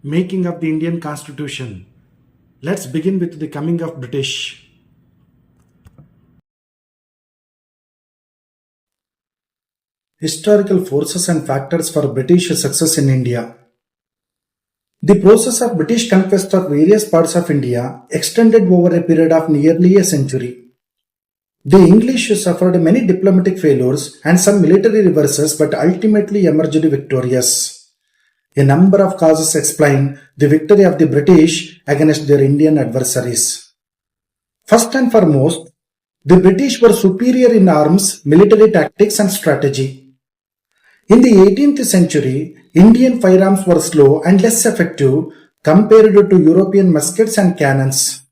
Making of the Indian Constitution. Let's begin with the coming of British. Historical forces and factors for British success in India. The process of British conquest of various parts of India extended over a period of nearly a century. The English suffered many diplomatic failures and some military reverses but ultimately emerged victorious. A number of causes explain the victory of the British against their Indian adversaries. First and foremost, the British were superior in arms, military tactics and strategy. In the 18th century, Indian firearms were slow and less effective compared to European muskets and cannons.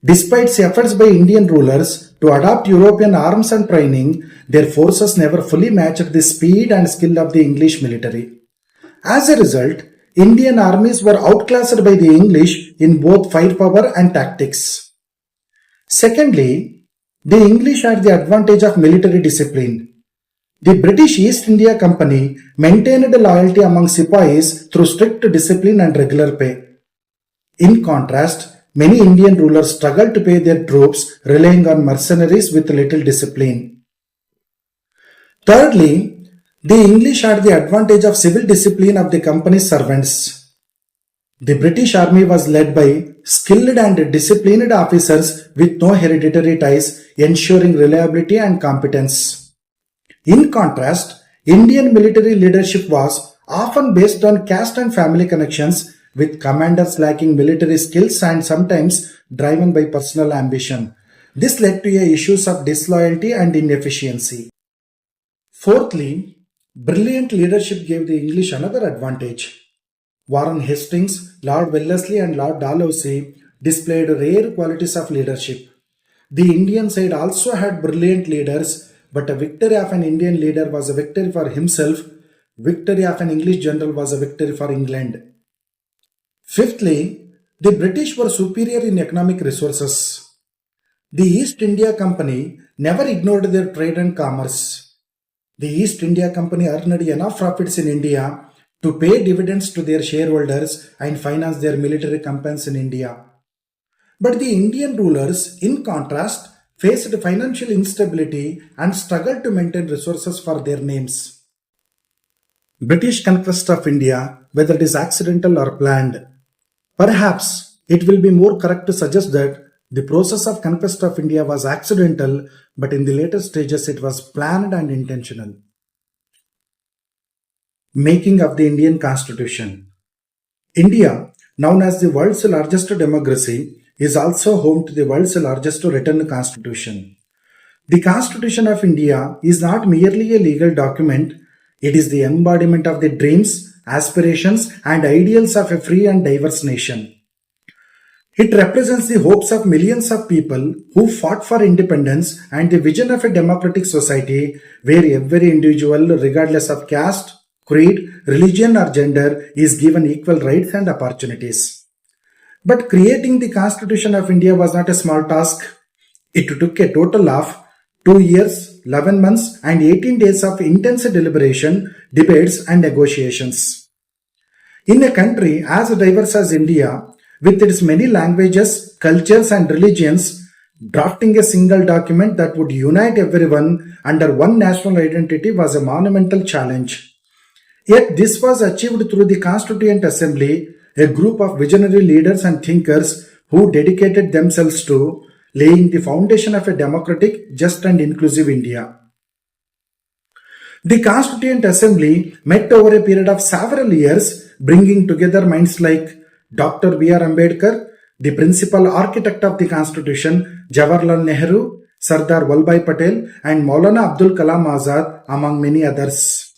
Despite efforts by Indian rulers to adopt European arms and training, their forces never fully matched the speed and skill of the English military. As a result, Indian armies were outclassed by the English in both firepower and tactics. Secondly, the English had the advantage of military discipline. The British East India Company maintained loyalty among Sepoys through strict discipline and regular pay. In contrast, many Indian rulers struggled to pay their troops, relying on mercenaries with little discipline. Thirdly, the English had the advantage of civil discipline of the company's servants. The British army was led by skilled and disciplined officers with no hereditary ties, ensuring reliability and competence. In contrast, Indian military leadership was often based on caste and family connections, with commanders lacking military skills and sometimes driven by personal ambition. This led to issues of disloyalty and inefficiency. Fourthly, brilliant leadership gave the English another advantage. Warren Hastings, Lord Wellesley and Lord Dalhousie displayed rare qualities of leadership. The Indian side also had brilliant leaders, but a victory of an Indian leader was a victory for himself. Victory of an English general was a victory for England. Fifthly, the British were superior in economic resources. The East India Company never ignored their trade and commerce. The East India Company earned enough profits in India to pay dividends to their shareholders and finance their military campaigns in India. But the Indian rulers, in contrast, faced financial instability and struggled to maintain resources for their names. British conquest of India, whether it is accidental or planned. Perhaps it will be more correct to suggest that the process of conquest of India was accidental, but in the later stages it was planned and intentional. Making of the Indian Constitution. India, known as the world's largest democracy, is also home to the world's largest written constitution. The Constitution of India is not merely a legal document, it is the embodiment of the dreams, aspirations and ideals of a free and diverse nation. It represents the hopes of millions of people who fought for independence and the vision of a democratic society where every individual, regardless of caste, creed, religion or gender, is given equal rights and opportunities. But creating the Constitution of India was not a small task. It took a total of 2 years, 11 months and 18 days of intense deliberation, debates and negotiations. In a country as diverse as India, with its many languages, cultures and religions, drafting a single document that would unite everyone under one national identity was a monumental challenge. Yet this was achieved through the Constituent Assembly, a group of visionary leaders and thinkers who dedicated themselves to laying the foundation of a democratic, just and inclusive India. The Constituent Assembly met over a period of several years, bringing together minds like Dr.B.R. Ambedkar, the principal architect of the Constitution, Jawaharlal Nehru, Sardar Vallabhbhai Patel and Maulana Abdul Kalam Azad, among many others.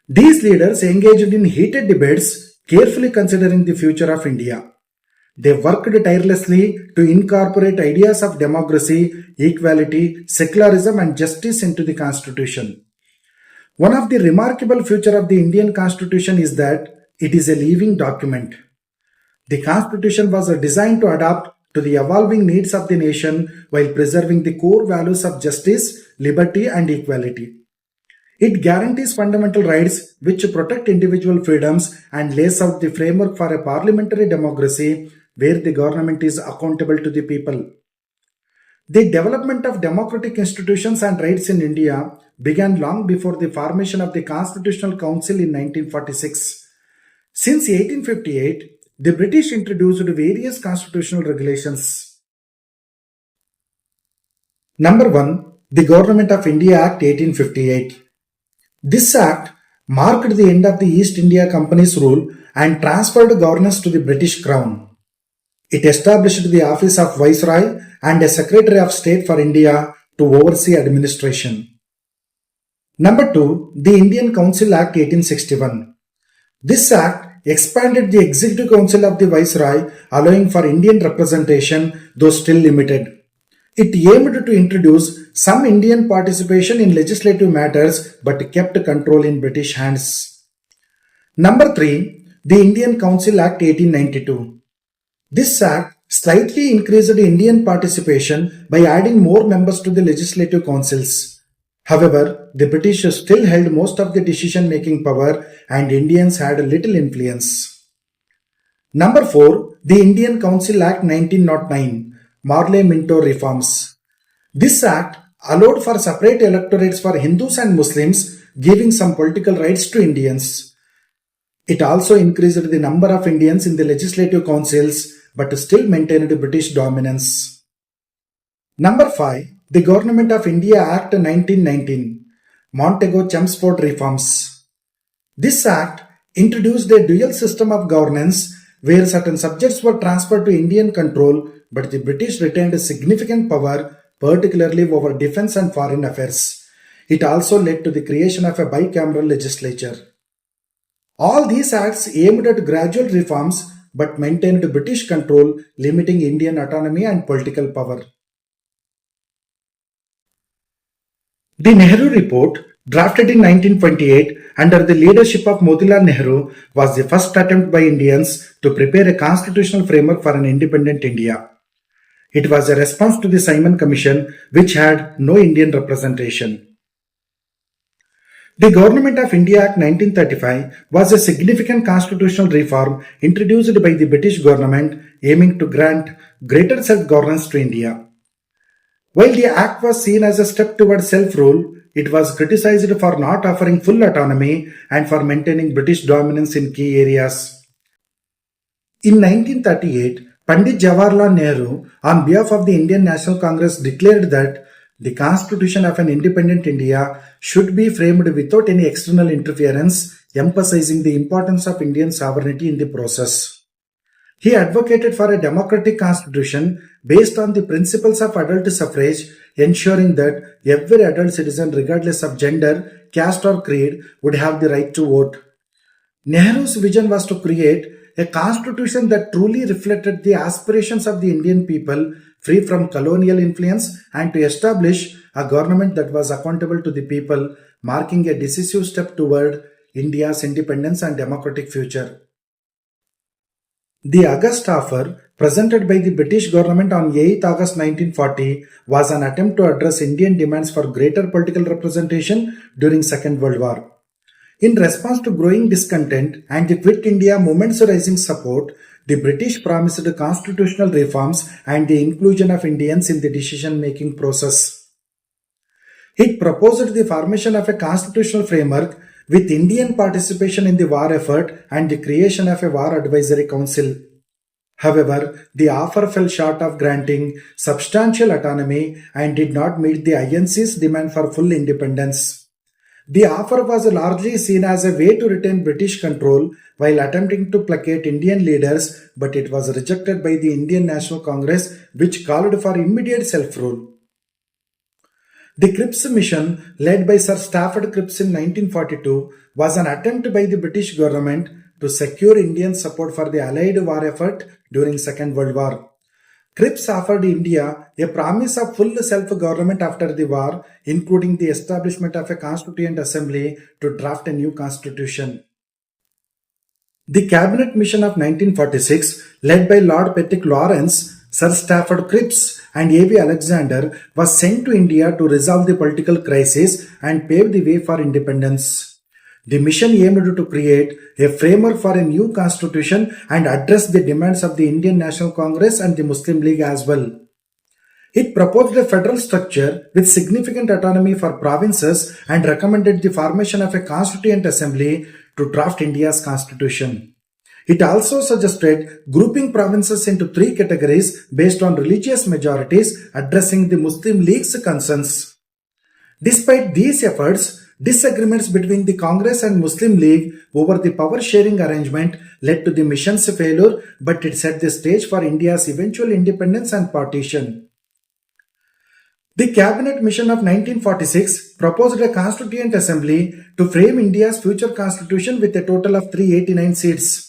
These leaders engaged in heated debates, carefully considering the future of India. They worked tirelessly to incorporate ideas of democracy, equality, secularism and justice into the Constitution. One of the remarkable features of the Indian Constitution is that it is a living document. The Constitution was designed to adapt to the evolving needs of the nation while preserving the core values of justice, liberty and equality. It guarantees fundamental rights which protect individual freedoms and lays out the framework for a parliamentary democracy where the government is accountable to the people. The development of democratic institutions and rights in India began long before the formation of the Constitutional Council in 1946. Since 1858, the British introduced various constitutional regulations. Number 1. The Government of India Act 1858. This act marked the end of the East India Company's rule and transferred governance to the British Crown. It established the office of Viceroy and a Secretary of State for India to oversee administration. Number 2. The Indian Council Act 1861. This act expanded the Executive Council of the Viceroy, allowing for Indian representation, though still limited. It aimed to introduce some Indian participation in legislative matters but kept control in British hands. Number 3. The Indian Council Act 1892. This act slightly increased Indian participation by adding more members to the legislative councils. However, the British still held most of the decision-making power and Indians had little influence. Number 4. The Indian Council Act 1909. Marley-Minto reforms. This act allowed for separate electorates for Hindus and Muslims, giving some political rights to Indians. It also increased the number of Indians in the legislative councils but still maintained British dominance. Number 5. The Government of India Act 1919. Montego-Chelmsford reforms. This act introduced a dual system of governance where certain subjects were transferred to Indian control but the British retained significant power, particularly over defense and foreign affairs. It also led to the creation of a bicameral legislature. All these acts aimed at gradual reforms but maintained British control, limiting Indian autonomy and political power. The Nehru Report, drafted in 1928 under the leadership of Motilal Nehru, was the first attempt by Indians to prepare a constitutional framework for an independent India. It was a response to the Simon Commission, which had no Indian representation. The Government of India Act 1935 was a significant constitutional reform introduced by the British government aiming to grant greater self-governance to India. While the act was seen as a step towards self-rule, it was criticized for not offering full autonomy and for maintaining British dominance in key areas. In 1938, Pandit Jawaharlal Nehru, on behalf of the Indian National Congress, declared that the constitution of an independent India should be framed without any external interference, emphasizing the importance of Indian sovereignty in the process. He advocated for a democratic constitution based on the principles of adult suffrage, ensuring that every adult citizen, regardless of gender, caste or creed, would have the right to vote. Nehru's vision was to create a constitution that truly reflected the aspirations of the Indian people, free from colonial influence, and to establish a government that was accountable to the people, marking a decisive step toward India's independence and democratic future. The August offer, presented by the British government on 8 August 1940, was an attempt to address Indian demands for greater political representation during Second World War. In response to growing discontent and the Quit India movement's rising support, the British promised constitutional reforms and the inclusion of Indians in the decision-making process. It proposed the formation of a constitutional framework with Indian participation in the war effort and the creation of a war advisory council. However, the offer fell short of granting substantial autonomy and did not meet the INC's demand for full independence. The offer was largely seen as a way to retain British control while attempting to placate Indian leaders, but it was rejected by the Indian National Congress, which called for immediate self-rule. The Cripps mission, led by Sir Stafford Cripps in 1942, was an attempt by the British government to secure Indian support for the Allied war effort during Second World War. Cripps offered India a promise of full self-government after the war, including the establishment of a Constituent Assembly to draft a new constitution. The Cabinet Mission of 1946, led by Lord Pettick Lawrence, Sir Stafford Cripps and A.V. Alexander was sent to India to resolve the political crisis and pave the way for independence. The mission aimed to create a framework for a new constitution and address the demands of the Indian National Congress and the Muslim League as well. It proposed a federal structure with significant autonomy for provinces and recommended the formation of a constituent assembly to draft India's constitution. It also suggested grouping provinces into three categories based on religious majorities, addressing the Muslim League's concerns. Despite these efforts, disagreements between the Congress and Muslim League over the power sharing arrangement led to the mission's failure, but it set the stage for India's eventual independence and partition. The Cabinet Mission of 1946 proposed a Constituent Assembly to frame India's future constitution with a total of 389 seats.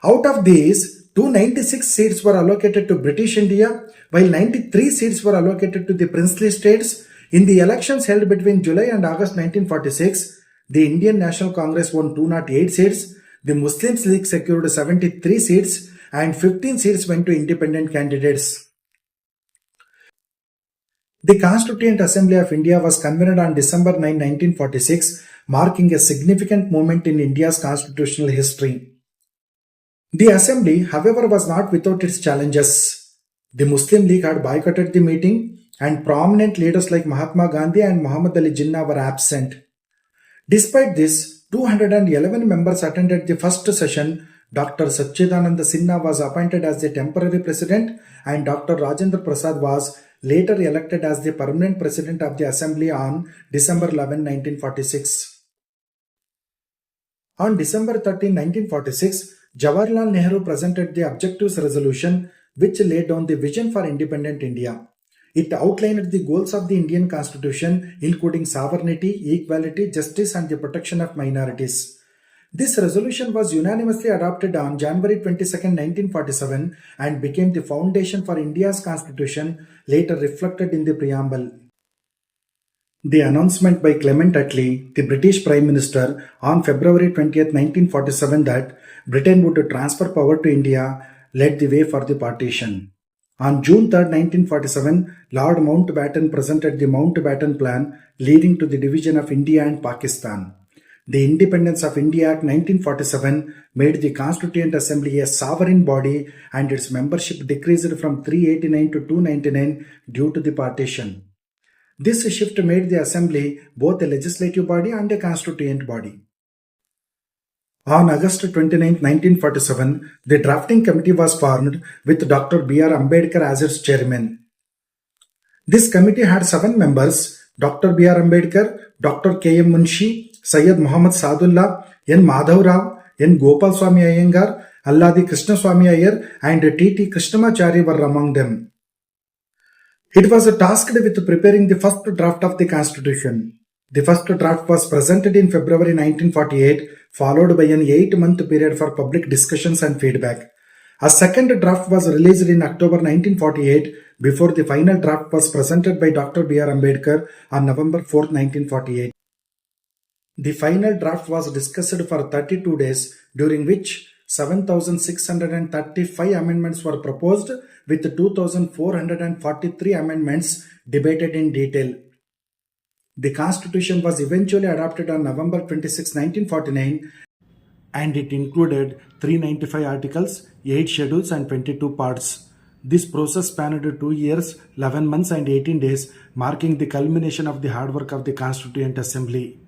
Out of these, 296 seats were allocated to British India, while 93 seats were allocated to the princely states. In the elections held between July and August 1946, the Indian National Congress won 208 seats, the Muslim League secured 73 seats, and 15 seats went to independent candidates. The Constituent Assembly of India was convened on December 9, 1946, marking a significant moment in India's constitutional history. The assembly, however, was not without its challenges. The Muslim League had boycotted the meeting, and prominent leaders like Mahatma Gandhi and Muhammad Ali Jinnah were absent. Despite this, 211 members attended the first session. Dr. Satchidananda Sinha was appointed as the temporary president, and Dr. Rajendra Prasad was later elected as the permanent president of the assembly on December 11, 1946. On December 13, 1946, Jawaharlal Nehru presented the Objectives Resolution, which laid down the vision for independent India. It outlined the goals of the Indian Constitution, including sovereignty, equality, justice, and the protection of minorities. This resolution was unanimously adopted on January 22, 1947, and became the foundation for India's Constitution, later reflected in the preamble. The announcement by Clement Attlee, the British Prime Minister, on February 20, 1947 that Britain would transfer power to India led the way for the partition. On June 3, 1947, Lord Mountbatten presented the Mountbatten Plan, leading to the division of India and Pakistan. The Independence of India Act 1947 made the Constituent Assembly a sovereign body, and its membership decreased from 389 to 299 due to the partition. This shift made the Assembly both a legislative body and a constituent body. On August 29, 1947, the drafting committee was formed with Dr.B.R. Ambedkar as its chairman. This committee had 7 members: Dr.B.R. Ambedkar, Dr. K.M. Munshi, Syed Muhammad Sadullah, N. Madhav Rao, N. Gopal Swami Iyengar, Alladi Krishna Swami Iyer, and T.T. Krishnamachari were among them. It was tasked with preparing the first draft of the Constitution. The first draft was presented in February 1948, followed by an 8-month period for public discussions and feedback. A second draft was released in October 1948 before the final draft was presented by Dr.B.R. Ambedkar on November 4, 1948. The final draft was discussed for 32 days, during which 7,635 amendments were proposed, with 2,443 amendments debated in detail. The Constitution was eventually adopted on November 26, 1949, and it included 395 articles, 8 schedules, and 22 parts. This process spanned 2 years, 11 months, and 18 days, marking the culmination of the hard work of the Constituent Assembly.